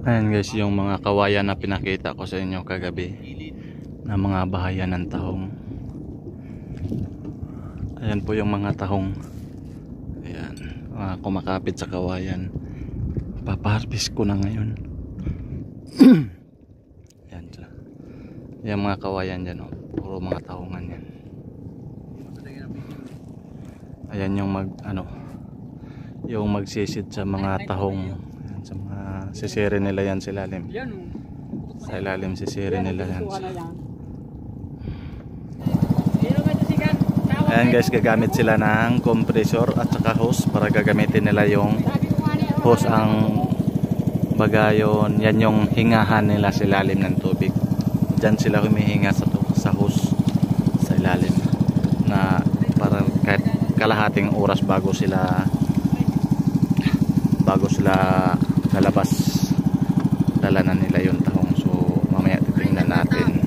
Ayan guys, yung mga kawayan na pinakita ko sa inyo kagabi na mga bahayan ng tahong. Ayan po yung mga tahong. Ayan, kumakapit sa kawayan. Papaharvest ko na ngayon. Ayan sila. Yung mga kawayan dyan, oh. Puro mga tahongan yan. Ayan yung yung magsisid sa mga tahong. Ayan, sa mga sisiri nila yan sa ilalim. Sa ilalim sisiri nila yan. Ayan guys, gagamit sila ng compressor at saka hose para gagamitin nila yung hose ang bagayon. Yan yung hingahan nila sa ilalim ng tubig. Diyan sila humihinga sa hose sa ilalim na para kahit kalahating oras bago sila lalabas, dala na nila yung tahong. So mamaya titingnan natin.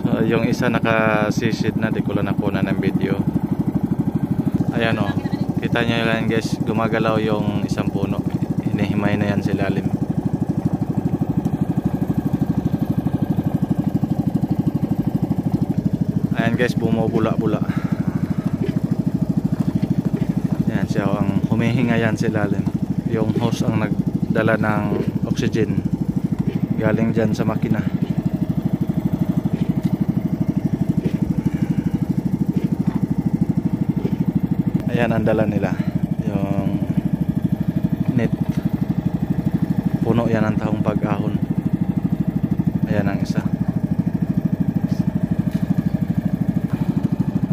So yung isa nakasisid na, di ko lang nakuha ng video. Ayan o, kita nyo yan guys, gumagalaw yung isang puno. Hinihimay na yan sa ilalim. Ayan guys, bumubula-bula. Ayan siya, ang humihinga yan sa ilalim. Yung hose ang nagdala ng oxygen galing dyan sa makina. Ayan ang dala nila, yung net. Puno yan ang tahong pag-ahon. Ayan ang isa.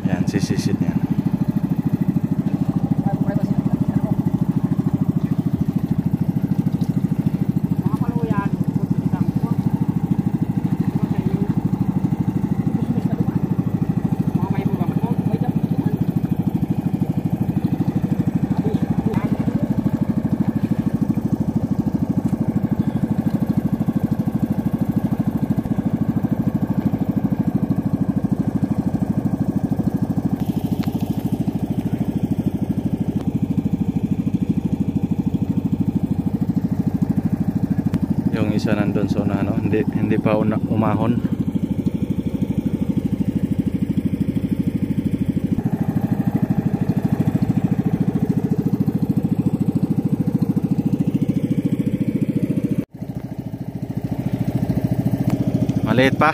Ayan, sisisid yan. Yung isa nandun sa unahan, hindi pa umahon. Maliit pa.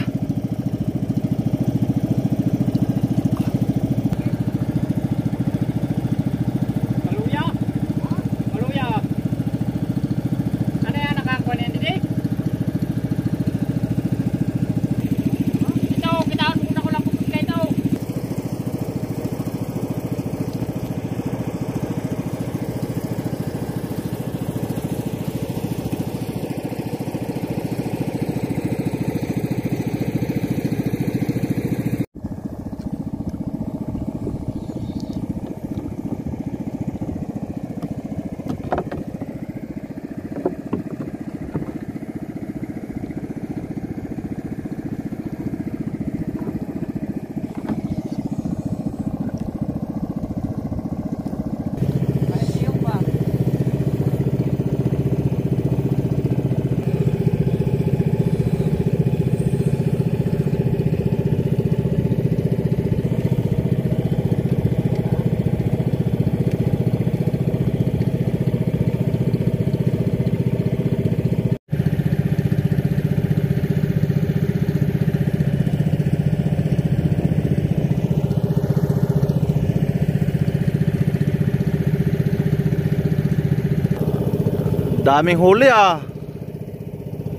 Daming huli ah.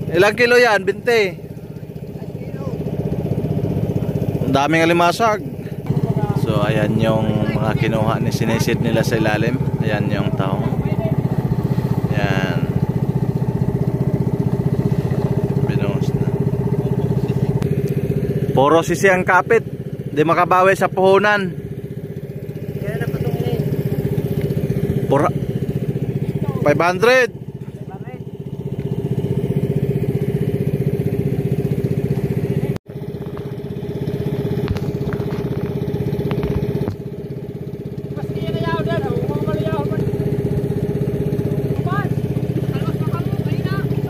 Ilang kilo yan, 20? Ang daming alimasag. So ayan yung mga kinuha ni sinisid nila sa ilalim. Ayan yung tahong. Ayan. Binuhos na. Puro sisi ang kapit. Di makabawi sa puhunan. Kaya napatong ini. Pura 500.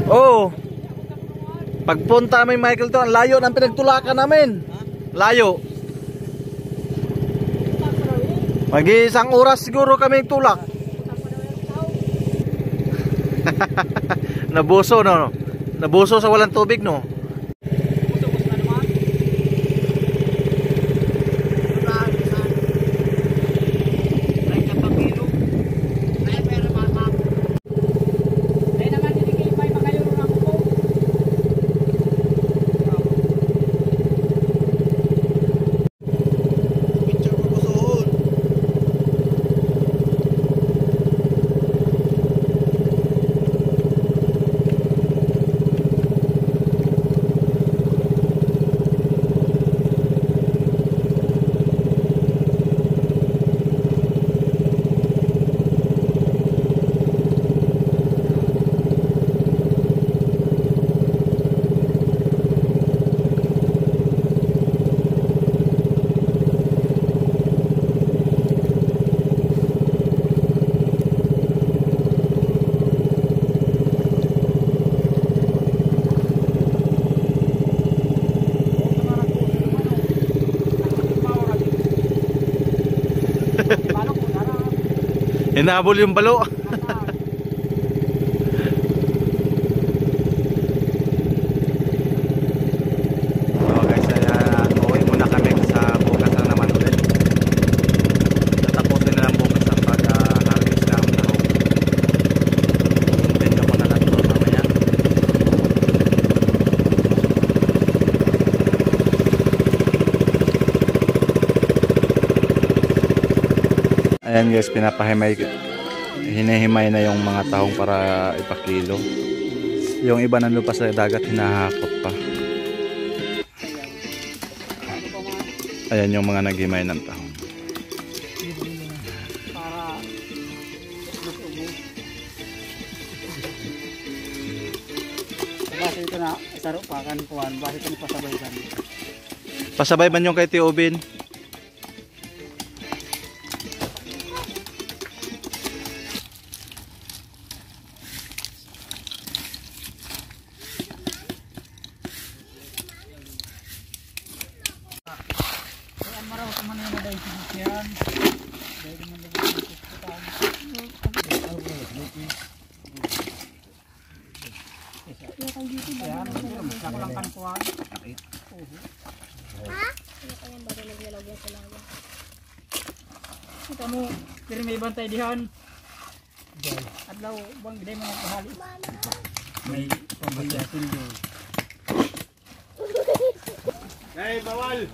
Oh. Pagpunta namin Michael to, ang layo ng pinagtulakan namin. Layo. Mag-isang oras siguro kami tulak. Nabuso no. Nabuso sa walang tubig no. Hinabol yung balo. So guys, uwi muna kami sa bukas na naman ulit. Tatapusin na lang bukas ang pag-harvest ng tahong. Continue ko na lang ito mamaya. Ayan guys, hinihimay na yung mga tahong para ipakilo. Yung iba nandun pa sa dagat, hinahakot pa. Ayan yung mga naghimay ng tahong. Basta ito na isaro pa kan kuan, basta ito pasabay kan. Pasabay man yung kay Tio Ubin. Maraw ka man na dahil yan. Dahil man na dahil ako lang kan kuan. Ito mo, pero may bantay dihan. Adlaw, bang gede mo kahali. May pambayasin doon. Hey, bawal!